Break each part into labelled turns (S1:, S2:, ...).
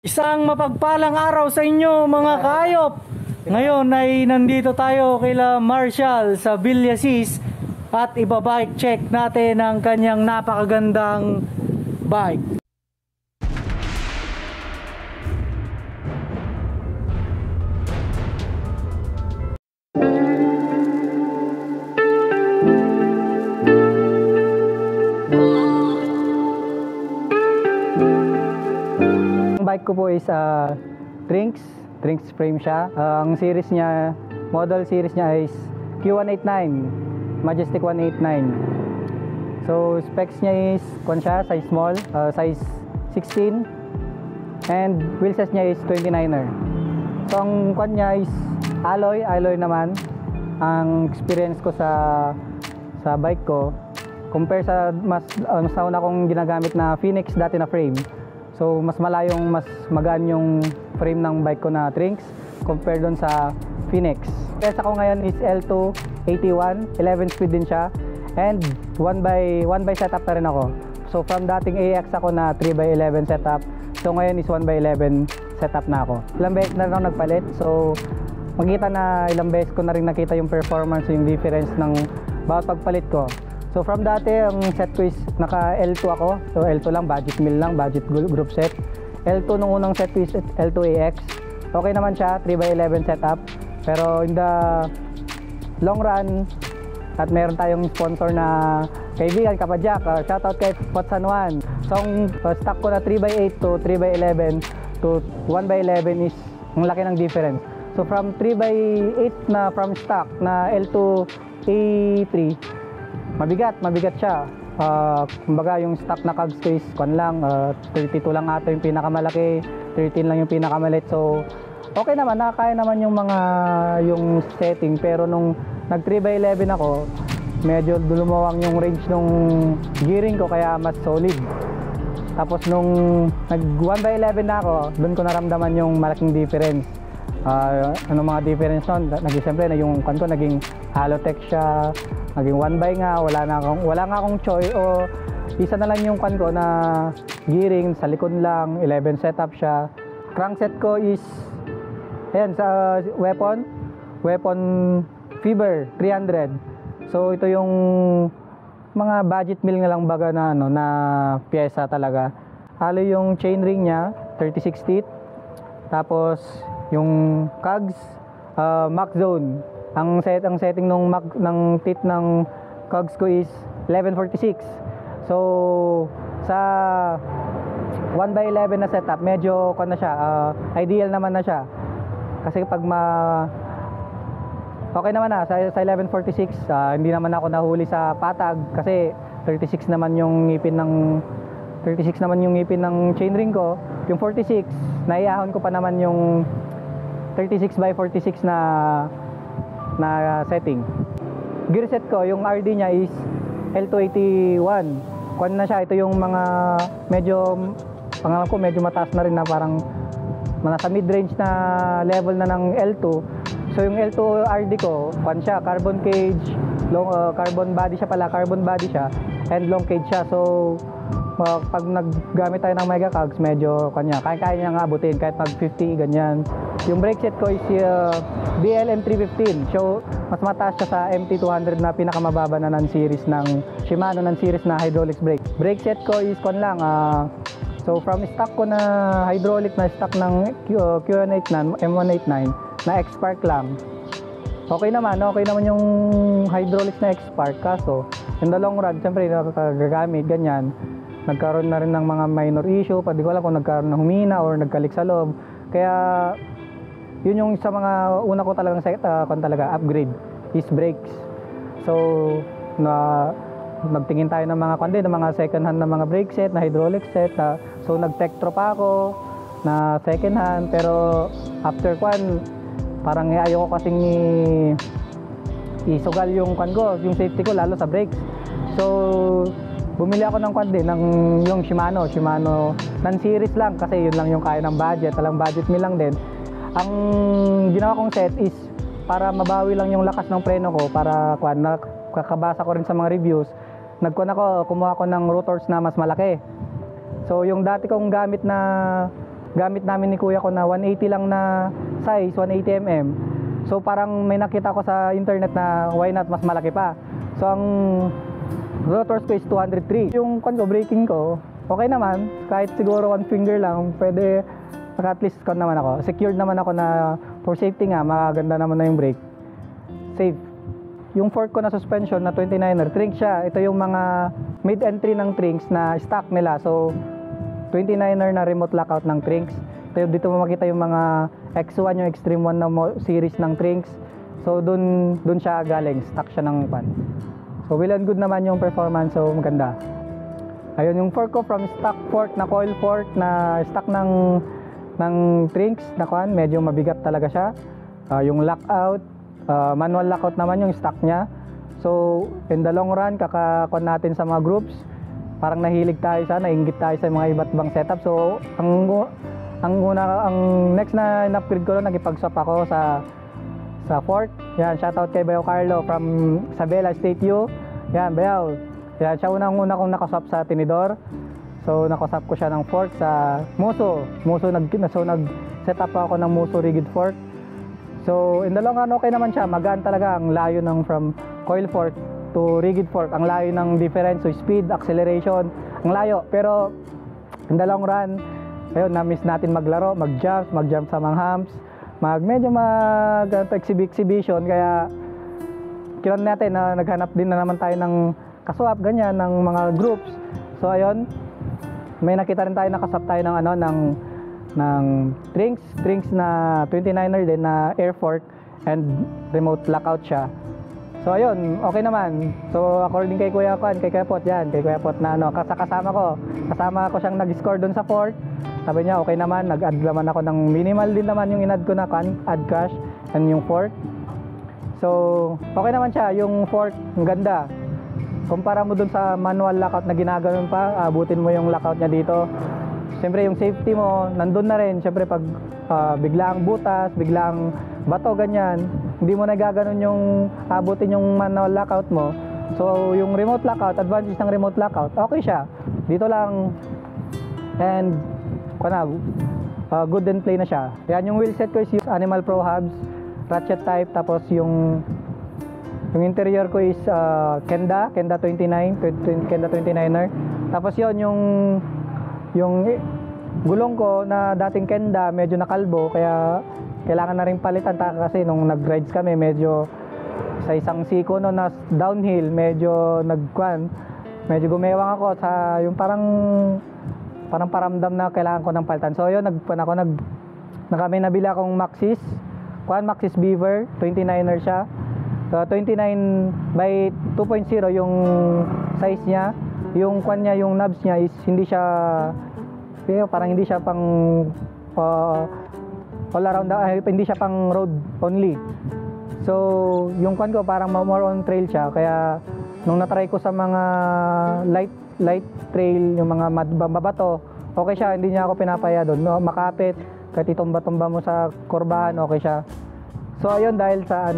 S1: Isang mapagpalang araw sa inyo mga kaayop. Ngayon ay nandito tayo kila Marshall sa Villasis at ibabike check natin ang kanyang napakagandang bike. Bike ko po is Trinx frame siya. Ang series niya, model series niya is Q189, Majestic 189. So specs niya is size small, size 16, and wheel size niya is 29er. So ang niya is alloy naman. Ang experience ko sa bike ko compare sa mas nauna kong ginagamit na Phoenix dati na frame. So mas magaan yung frame ng bike ko na Trinx compared doon sa Phoenix. Pesa ko ngayon is L281, 11 speed din siya, and 1x setup na rin ako. So from dating AX ako na 3x11 setup, so ngayon is 1x11 setup na ako. Ilang beses na rin ako nagpalit, so makita na ilang beses ko na rin nakita yung performance, yung difference ng bawat pagpalit ko. So from dati, ang set ko is naka L2 ako. So L2 lang, budget meal lang, budget group set. L2 nung unang set ko is L2AX. Okay naman siya, 3x11 setup. Pero in the long run, at meron tayong sponsor na kaibigan, Kapadjak. Shoutout kay Pot San Juan. So ang stock ko na 3x8 to 3x11 to 1x11 is ang laki ng difference. So from 3x8 na from stock na L2A3, mabigat siya. Kumbaga yung stock na cogs ko is 32 lang ata yung pinakamalaki, 13 lang yung pinakamaliit. So okay naman, nakakaya naman yung setting. Pero nung nag 3x11 ako, medyo lumawang yung range nung gearing ko, kaya mas solid. Tapos nung nag 1x11 na ako, doon ko naramdaman yung malaking difference. Mga difference nun, siyempre yung ko naging Halotech siya, naging 1x nga, wala nga akong choice, o isa na lang yung ko na gearing sa likod lang, 11 setup siya. Crankset ko is ayan, sa weapon Fiber 300. So ito yung mga budget meal nga lang baga na pyesa talaga. Halo yung chainring niya 36 teeth. Tapos yung cogs Max Zone. Ang setting ng teeth ng cogs ko is 1146. So sa 1x11 na setup, medyo ideal naman na siya. Kasi pag okay naman na sa 1146, hindi naman ako nahuli sa patag kasi 36 naman yung ngipin ng chainring ko. Yung 46, naiahon ko pa naman yung 36x46 na setting. Gear set ko, yung RD niya is L281. Na siya, ito yung mga medyo mataas na rin, na parang nasa mid-range na level na ng L2. So yung L2 RD ko, siya, carbon cage, carbon body siya, and long cage siya. So pag naggamit tayo ng mega cogs, medyo kaya niya nga abutin kahit pag 50 ganyan. Yung brake set ko is BLM 315. So mas mataas siya sa MT200 na pinakamababa na non-series ng Shimano non-series na hydraulics brake. Brake set ko is so from stock ko na hydraulic na stock ng Q189, M189 na X-Spark lang. Okay naman yung hydraulics na X-Spark, kaso in the long run, siyempre nakagagamit ganyan. Nagkaroon na rin ng mga minor issue, di ko alam kung nagkaroon ng humina or nagkalik sa loob. Kaya yun yung sa mga una ko talagang upgrade is brakes. So nagtingin tayo ng mga second hand na mga brake set, na hydraulic set. So nag-Tektro pa ako na second hand, pero after parang ayaw ko kasing isugal yung safety ko, lalo sa brakes. So bumili ako ng yung Shimano non-series lang, kasi yun lang yung kaya ng budget, talang budget meal lang din. Ang ginawa kong set is para mabawi lang yung lakas ng preno ko, para kakabasa ko rin sa mga reviews. Kumuha ko ng rotors na mas malaki. So yung dati kong gamit na gamit namin ni kuya ko na 180 lang na size, 180 mm. So parang may nakita ko sa internet na why not mas malaki pa. So ang rotor ko is 203. Yung braking ko, okay naman. Kahit siguro one finger lang, pwede, at least naman ako. Secured naman ako na for safety nga, maganda naman na yung brake. Safe. Yung fork ko na suspension na 29er, Trinks siya. Ito yung mga mid-entry ng Trinks na stock nila. So 29er na remote lockout ng Trinks. Dito mo makita yung mga X1, yung Extreme 1 na series ng Trinks. So dun siya galing, stock siya ng pan. So well and good naman yung performance, so maganda. Ayun yung fork ko, from stock fork na coil fork na stock ng Trinks na kuan, medyo mabigat talaga siya. Yung lockout, manual lockout naman yung stock niya. So in the long run, kakakuan natin sa mga groups, parang nahilig tayo nainggit tayo sa mga iba't ibang setup. So ang next na in-upgrade ko, nagipag-swap ako sa fork. Yan, shoutout kay Bayaw Carlo from Isabela State U. Yan, Bayaw. Yan, siya unang-una kong nakaswap sa tinidor. So nakaswap ko siya ng fork sa Muso. Nag-set up ako ng Muso rigid fork. So in the long run, okay naman siya. Magaan talaga ang layo ng from coil fork to rigid fork. Ang layo ng difference, so speed, acceleration, ang layo. Pero in the long run, ayun, na-miss natin maglaro, mag-jump sa mga humps, medyo exhibition, kaya kiran natin na naghanap din na naman tayo ng kaswap, ganyan, ng mga groups. So ayun, may nakita rin tayo, nakaswap tayo ng Trinks na 29er din na air fork and remote lockout siya. So ayun, okay naman. So according kay Kuya Pot na kasama ko siyang nag-score dun sa fork. Sabi niya okay naman, nag-add naman ako ng minimal din naman yung in-add ko na add cash and yung fork. So okay naman siya, yung fork ang ganda. Kumpara mo dun sa manual lockout na ginaganon pa, abutin mo yung lockout niya dito. Siyempre yung safety mo nandun na rin. Siyempre pag biglang butas, biglang bato, ganyan, hindi mo nagaganon yung abutin yung manual lockout mo. So yung remote lockout, advantage ng remote lockout, okay siya. Dito lang, and good and play na siya. Yan, yung wheelset ko is yung Animal Pro hubs, ratchet type, tapos yung interior ko is Kenda 29, Kenda 29er. Tapos yon yung gulong ko na dating Kenda, medyo nakalbo, kaya kailangan na rin palitan kasi nung nag-rides kami, medyo sa isang siko no na downhill, medyo gumewang ako sa yung parang paramdam na kailangan ko ng palitan. So yun, may nabili akong Maxxis Beaver, 29er siya. So 29 by 2.0 yung size niya. Yung yung knobs niya is hindi siya pang all around, hindi siya pang road only. So yung ko parang more on trail siya, kaya nung natry ko sa mga light trail, yung mga mababato, okay siya, hindi niya ako pinapaya doon. No, makapit, kahit itumba-tumba mo sa kurbahan, okay siya. So ayun, dahil sa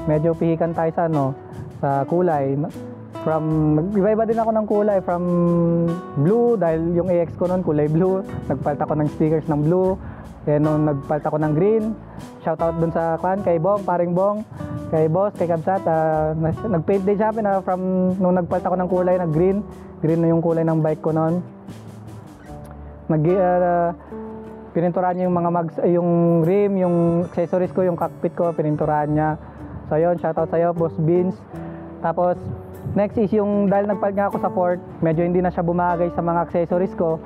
S1: medyo pihikan tayo sa kulay. Iba-iba din ako ng kulay, from blue, dahil yung AX ko noon kulay blue, nagpalit ako ng stickers ng blue. Nung nagpalit ako ng green, shoutout dun sa kay Bong, paring Bong, kay Boss, kay Kabsat, nag-paint din siya from nung nagpalit ako ng kulay, green na yung kulay ng bike ko noon. Pininturahan niya yung mga yung rim, yung accessories ko, yung cockpit ko, pininturahan niya. So yun, shoutout sa'yo, Boss Beans. Tapos next is yung, dahil nagpalit nga ako sa Ford, medyo hindi na siya bumagay sa mga accessories ko,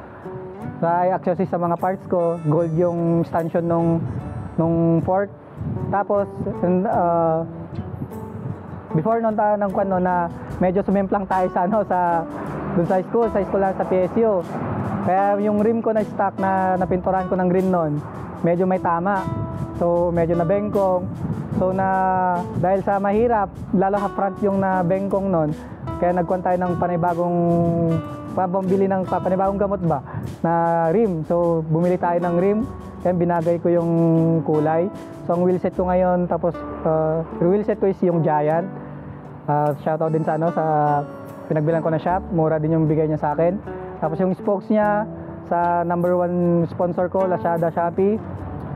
S1: accessories sa mga parts ko, gold yung stanchion nung Ford. Tapos before noon na medyo sumimplang tayo dun sa school lang sa PSU. Kaya yung rim ko na stock na napinturahan ko ng green noon, medyo may tama. So medyo nabengkong. So dahil sa mahirap, lalo sa front yung nabengkong noon, kaya nagkuhan tayo ng panibagong gamot na rim. So bumili tayo ng rim, kaya binagay ko yung kulay. So ang wheelset ko ngayon, tapos wheelset ko is yung Giant. Shoutout din sa pinagbilan ko na shop, mura din yung bigay niya sa akin. Tapos yung spokes niya, sa number 1 sponsor ko, Lazada, Shopee,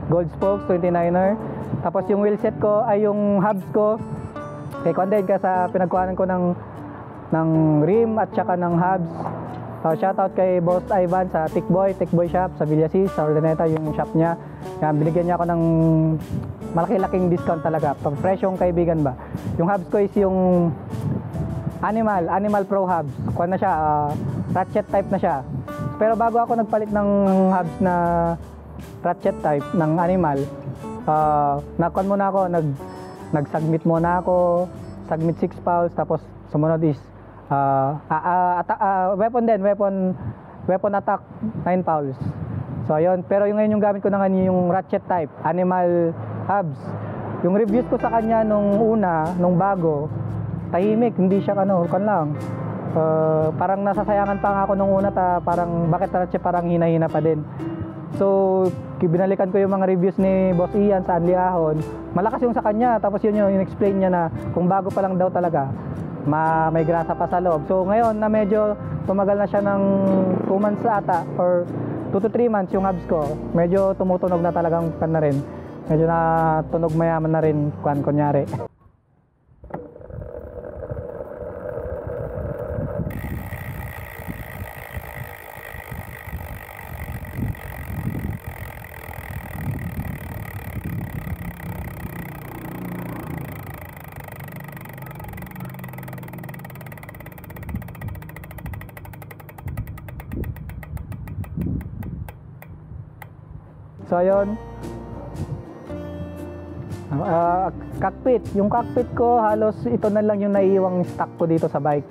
S1: Gold Spokes 29er. Tapos yung wheelset ko ay yung hubs ko kay content ka sa pinagkuhanan ko ng rim at saka ng hubs. Shoutout kay Boss Ivan sa Tikboy Shop sa Villasis, sa Ordaneta, yung shop niya. Yan, binigyan niya ako ng malaki-laking discount talaga. Presyong kaibigan ba. Yung hubs ko is yung Animal Pro hubs. Kuha na siya, ratchet type na siya. Pero bago ako nagpalit ng hubs na ratchet type ng Animal, nakuha muna ako, nag-submit muna ako, submit 6 pulse, tapos sumunod is weapon attack 9 pulse. So ayun, pero yung ngayon yung gamit ko na ngayon yung ratchet type, Animal hubs. Yung reviews ko sa kanya nung bago, tahimik, hindi siya kan lang. Parang nasasayangan pa nga ako nung una, parang bakit ratchet parang hina-hina pa din. So, binalikan ko yung mga reviews ni Boss Ian sa Anli Ahon. Malakas yung sa kanya, tapos yun yung in-explain niya na kung bago pa lang daw talaga, may grasa pa sa loob. So, ngayon na medyo tumagal na siya ng 2 months ata, or 2 to 3 months yung hubs ko, medyo tumutunog na talagang pan na rin. Medyo na tunog mayaman na rin, kunyari. So ayun, cockpit. Yung cockpit ko, halos ito na lang yung naiiwang stock ko dito sa bike.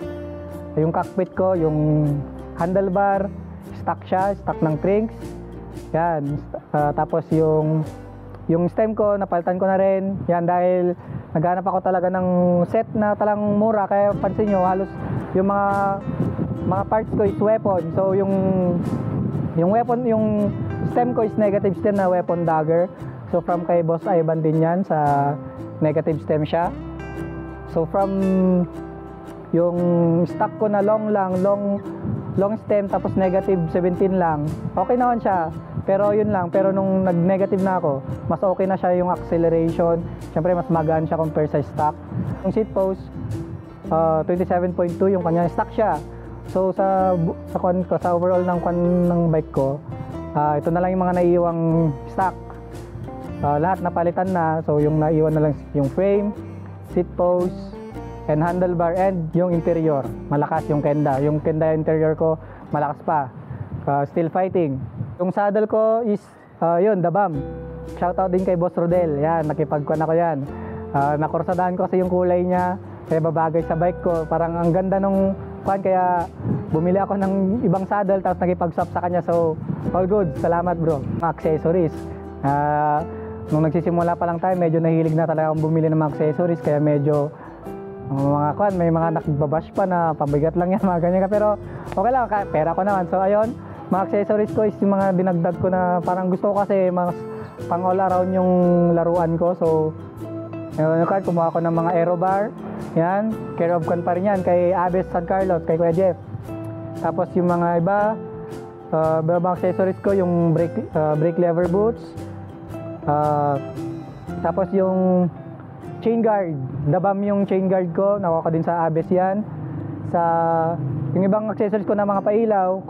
S1: Yung cockpit ko, yung handlebar, stock siya, stock ng Trinx. Yan. Tapos yung stem ko, napalitan ko na rin. Yan, dahil naghanap ako talaga ng set na talang mura. Kaya pansin nyo, halos yung mga parts ko is weapon. So yung weapon, yung stem ko is negative stem na weapon dagger. So from kay Boss Ivan din yan, sa negative stem siya. So from yung stock ko na long stem tapos negative 17 lang, okay naman siya. Pero yun lang, pero nung nag-negative na ako, mas okay na siya yung acceleration. Siyempre mas magaan siya compare sa stock. Yung seat post, 27.2 yung kanya, stock siya. So sa overall ng bike ko, ito na lang yung mga naiiwang stock. Lahat napalitan na. So yung naiwan na lang yung frame, seat post, and handlebar, and yung interior. Malakas yung kenda. Yung kenda interior ko, malakas pa. Still fighting. Yung saddle ko is, yun, The Bam. Shoutout din kay Boss Rodel. Yan, nakipagkuhan ako yan. Nakursadaan ko kasi yung kulay niya. Kaya babagay sa bike ko. Parang ang ganda nung kuhan, kaya bumili ako ng ibang saddle tapos nakipag-swap sa kanya. So, all good. Salamat bro. Mga accessories. Nung nagsisimula pa lang tayo, medyo nahilig na talaga akong bumili ng mga accessories. Kaya medyo, mga kuhan, may mga nakbabash pa na pabigat lang yan, mga ganyan. Pero okay lang, pera ko naman. So, ayun. Mga accessories ko is yung mga dinagdag ko na parang gusto ko kasi mas pang all around yung laruan ko. So, kumuha ko ng mga aero bar. Yan, care of con pa rin yan kay Abes San Carlos, kay Kuya Jeff. Tapos yung mga iba, mga accessories ko, yung brake lever boots. Tapos yung chain guard, The Bam yung chain guard ko, nakuha ko din sa Abes yan. Yung ibang accessories ko na mga pailaw,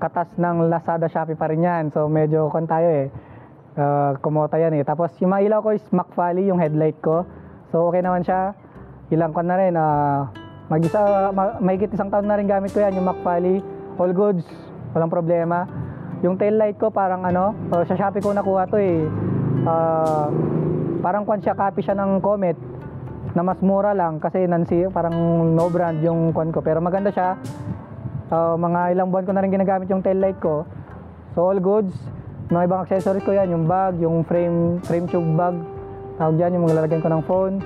S1: katas ng Lazada, Shopee pa rin yan. So medyo tayo kumota yan eh. Tapos yung mga ilaw ko is McFally, yung headlight ko. So okay naman siya. Ilang na rin. Mahigit isang taon na rin gamit ko yan, yung McFally. All goods, walang problema. Yung tail light ko parang sa Shopee ko nakuha to eh. Parang copy siya ng Comet na mas mura lang kasi parang no brand yung ko. Pero maganda siya. Mga ilang buwan ko na rin ginagamit yung tail light ko. So all goods. Mga ibang accessories ko yan, yung bag, yung frame tube bag. Tawag dyan, yung maglalagyan ko ng phone.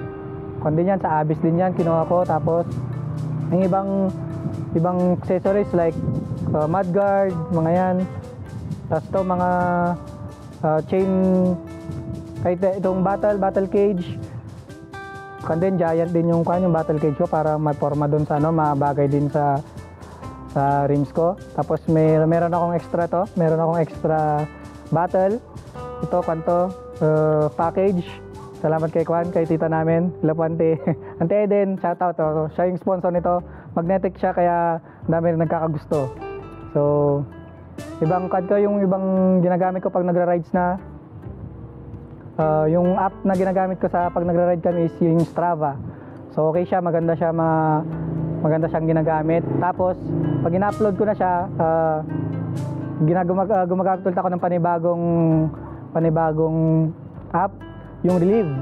S1: Kundi yan, sa Abis din yan, kinuha ko. Tapos, yung ibang accessories like mudguard, mga yan. Tapos to mga chain, kahit itong battle cage. Kundi Giant din yung battle cage ko para may forma dun sa mabagay din sa sa rims ko. Tapos meron akong extra to, meron akong extra bottle. Ito, kanto, package. Salamat kay Kwan, kay tita namin, Lapuante. Ante Eden, shoutout. Siya yung sponsor nito. Magnetic siya, kaya dami rin nagkakagusto. So, ibang kanto, yung ibang ginagamit ko pag nagra-rides na. Yung app na ginagamit ko sa pag nagra-ride kami is yung Strava. So, okay siya, maganda siyang ginagamit. Tapos, pag ina-upload ko na siya, gumagamit ulit ako ng panibagong app, yung Relive.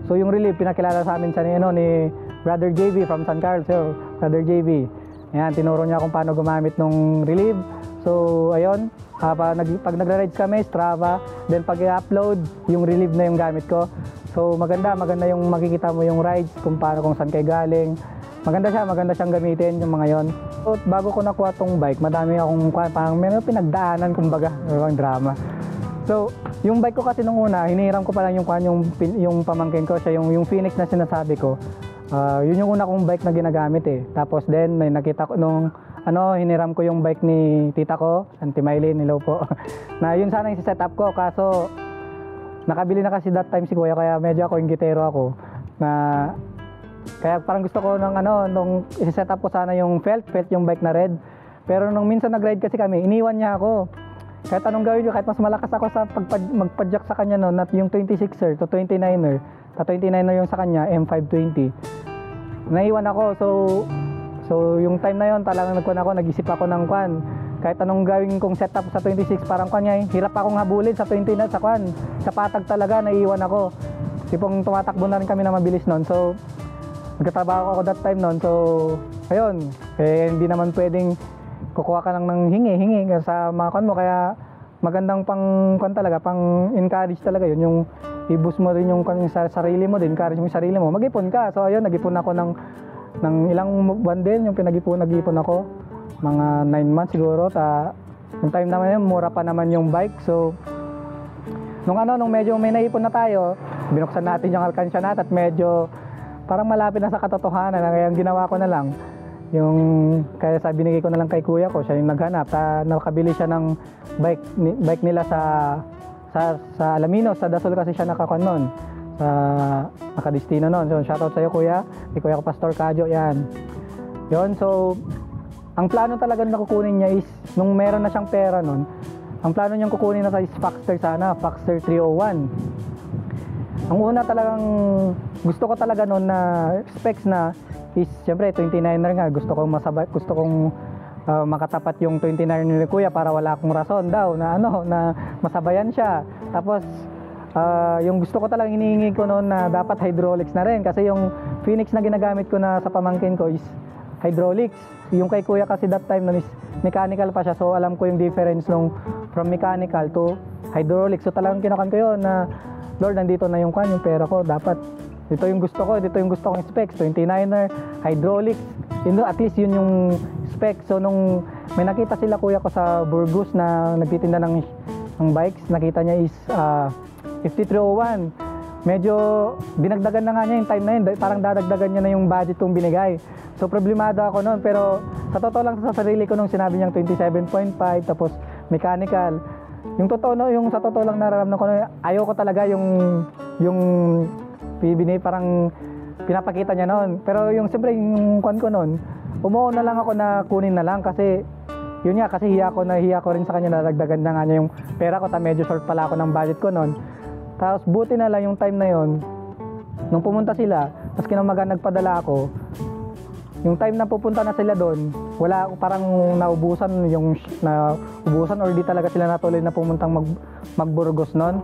S1: So yung Relive, pinakilala sa amin ni Brother JV from San Carlos. So, Brother JV, ayan, tinuro niya kung paano gumamit ng Relive. So ayun, pag nagra-rides kami, Strava, then pag i-upload, yung Relive na yung gamit ko. So maganda yung makikita mo yung rides, kung saan kayo galing. Maganda siyang gamitin yung mga yon. So bago ko nakuha tong bike, madami akong parang meron pinagdaanan, kumbaga, ang drama. So, yung bike ko kasi nung una, hinihiram ko pa lang yung pamangkin ko, siya yung Phoenix na sinasabi ko. Yun yung una kong bike na ginagamit eh. Tapos then may nakita ko hiniram ko yung bike ni tita ko, Auntie Mylene, hello po. Na yun sana yung set up ko, kaso nakabili na kasi that time si Kuya, kaya medyo ako inggitero ako. Kaya parang gusto ko nung i-set up ko sana yung felt yung bike na red. Pero nung minsan nag-ride kasi kami, iniwan niya ako. Kahit anong gawin ko, kahit mas malakas ako sa magpadjak sa kanya noon, at yung 26er to 29er, 29er yung sa kanya, M520. Naiwan ako, so yung time na yon talagang nag-isip ako ng kwan. Kahit anong gawin kong setup sa 26, parang kanya, hirap akong habulin sa 29 sa kwan. Sa patag talaga, naiwan ako. Tipong tumatakbo na rin kami na mabilis noon. So, nagkatrabaho ako that time noon. So, ayun, hindi naman pwedeng kukuha ka lang ng hingi sa mga kwan mo, kaya magandang pang encourage talaga yun, yung i-boost mo rin yung sarili mo din, encourage mo yung sarili mo, mag-ipon ka. So ayun, nag-ipon ako ng ilang buwan din, yung nag-ipon ako, mga 9 months siguro. Yung time naman yun, mura pa naman yung bike. So nung medyo may naipon na tayo, binuksan natin yung alkansya natin at medyo parang malapit na sa katotohanan, kaya ang ginawa ko na lang, kaya binigay ko na lang kay kuya ko, siya yung naghanap. Nakabili siya ng bike nila sa Alaminos, sa Dasol kasi siya nakakon noon, sa nakadestino noon. So shoutout sa iyo kuya, kay kuya ko Pastor Kadyo, yan. Yon, so ang plano talaga na kukunin niya is, nung meron na siyang pera noon, ang plano niyang kukunin na sa Foxster Foxster 301. Ang una talagang gusto ko talaga noon na specs na is, syempre 29er nga, gusto kong makatapat yung 29er ni kuya para wala akong rason daw na masabayan siya. Tapos yung gusto ko talagang hinihingi ko noon na dapat hydraulics na rin, kasi yung Phoenix na ginagamit ko na sa pamangkin ko is hydraulics. Yung kay kuya kasi that time noon is mechanical pa siya, so alam ko yung difference from mechanical to hydraulics. So talagang kinakan ko yun na, Lord, nandito na yung pera ko, dapat dito yung gusto kong specs, 29er, hydraulics, at least yun yung specs. So nung may nakita sila kuya ko sa Burgos na nagtitinda ng bikes, nakita niya is 5301. Medyo binagdagan na nga niya yung time na yun, parang dadagdagan niya na yung budget kong binigay. So problemado ako noon, pero sa totoo lang sa sarili ko nung sinabi niyang 27.5 tapos mechanical, sa totoo lang nararamdaman ko, ayaw ko talaga yung parang pinapakita niya noon. Pero siyempre yung kwan ko noon, umuo na lang ako na kunin na lang, kasi yun nga, kasi hiya ko rin sa kanya na dagdagan na nga niya yung pera ko, medyo short pala ako ng budget ko noon. Tapos buti na lang yung time na yon, nung pumunta sila, tapos kinamaga nagpadala ako, yung time na pupunta na sila doon, parang naubusan or di talaga sila natuloy na pumuntang magburgos noon.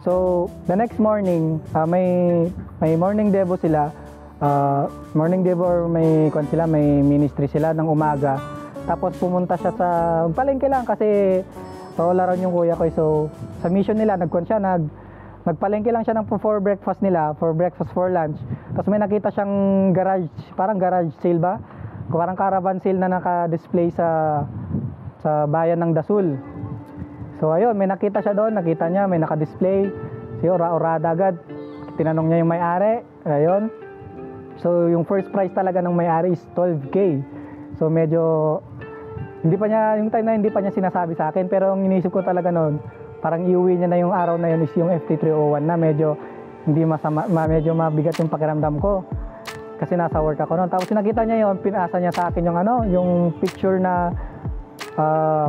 S1: So, the next morning, may morning devo sila. Morning devo or may ministry sila ng umaga. Tapos pumunta siya sa palengke lang kasi pawala rin yung kuya ko. So, sa mission nila, nagpalengke lang siya for breakfast nila, for breakfast, for lunch. Tapos may nakita siyang garage, parang garage sale ba? Parang caravan sale na naka-display sa bayan ng Dasul. So ayun, may nakita siya doon, nakita niya may naka-display. Si Orada agad. Tinanong niya yung may-ari. Ayun. So yung first price talaga ng may-ari is 12K. So medyo Hindi pa niya, yung time na hindi pa niya sinasabi sa akin, pero ang inisip ko talaga noon, parang iuwi niya na yung araw na yun is yung FT301 na medyo hindi masama, medyo mabigat yung pakiramdam ko. Kasi nasa work ako noon. Tapos nakita niya yun, pinasa niya sa akin yung ano, yung picture na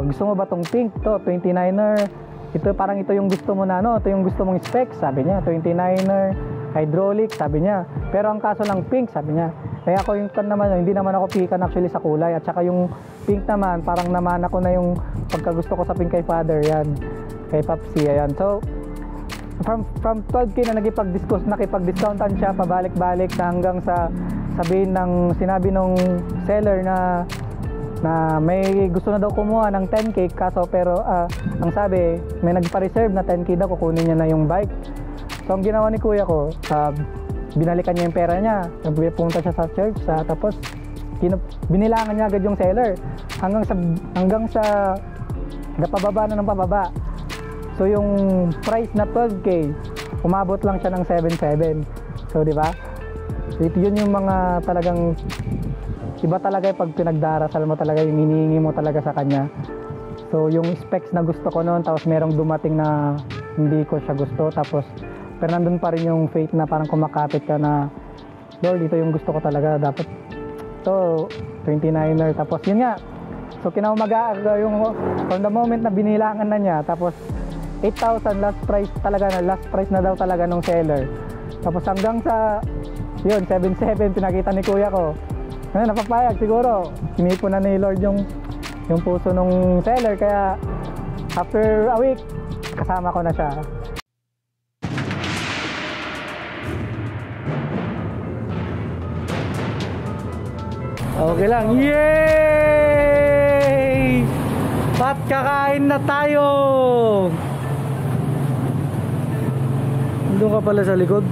S1: gusto mo ba tong pink to, 29er. Ito parang ito yung gusto mo na ano, ito yung gusto mong specs, sabi niya, 29er, hydraulic, sabi niya. Pero ang kaso lang pink, sabi niya. Kaya ako yung naman, hindi naman ako pikan actually sa kulay. At saka yung pink naman, parang namana ko na yung pagkagusto ko sa pink kay father, yan. Kay Papsi, ayan. So, from 12K na nakipag-discountan siya pabalik-balik hanggang sa sinabi nung seller na may gusto na daw kumuha ng 10K kaso pero ang sabi may nagpa-reserve na 10K daw, kukunin niya na yung bike. So ang ginawa ni kuya ko, binalikan niya yung pera niya, pumunta siya sa church, tapos binilangan niya agad yung seller hanggang sa napababa na ng pababa. So yung price na 12K, umabot lang siya ng 7.7. So di ba? Yun yung mga talagang iba talaga pag pinagdarasal mo talaga, yung hinihingi mo talaga sa kanya. So yung specs na gusto ko noon, tapos merong dumating na hindi ko siya gusto, tapos pero nandun pa rin yung faith na parang kumakapit ka na Lord, ito yung gusto ko talaga, dapat to 29er. Tapos yun nga, so kinaumaga yung from the moment na binilangan na niya, tapos 8,000 last price na daw talaga nung seller. Tapos hanggang sa yun 7.7 pinakita ni kuya ko. Ngayon napapayag siguro. Sinipon na ni Lord yung puso nung seller, kaya after a week kasama ko na siya. Okay lang. Yay! At kakain na tayo. Doon ka pala sa likod.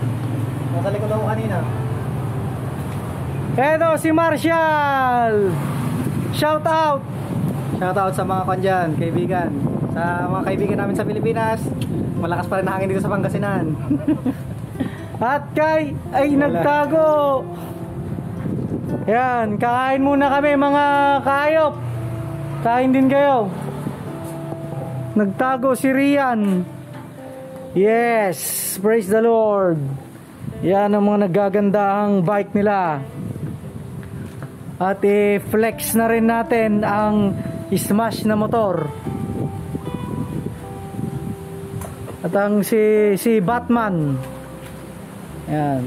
S2: Nasa likod ako kanina.
S1: Eto si Marshall. Shout out.
S2: Shout out sa mga kandyan, kaibigan. Sa mga kaibigan namin sa Pilipinas. Malakas pa rin ang hangin dito sa Pangasinan.
S1: At kay ay nagtago. Yan, kakain muna kami mga kaayop. Kain din kayo. Nagtago si Rian. Yes, praise the Lord. Yan ang mga nagagandahang bike nila. At i-flex na rin natin ang smash na motor. At ang si Batman. Yan.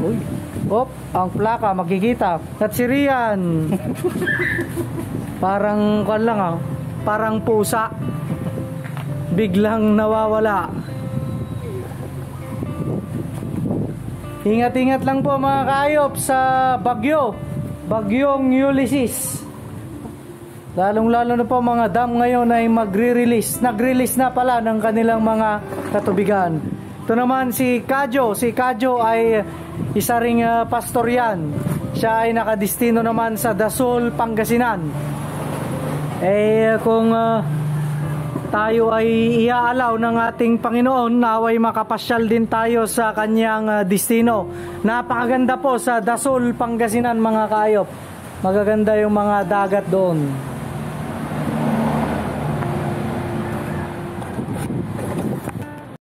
S1: Uy. Op, ang plaka makikita. At si Rian. Parang parang pusa. Biglang nawawala. Ingat-ingat lang po mga kaayop sa Bagyong Ulysses. Lalong-lalo na po mga dam ngayon ay nag-release na pala ng kanilang mga katubigan. Ito naman si Kadyo. Si Kadyo ay isa ring pastor yan. Siya ay nakadestino naman sa Dasol, Pangasinan. Kung tayo ay iaalaw ng ating Panginoon, naway makapasyal din tayo sa kanyang destino. Napakaganda po sa Dasol, Pangasinan mga kaayop. Magaganda yung mga dagat doon.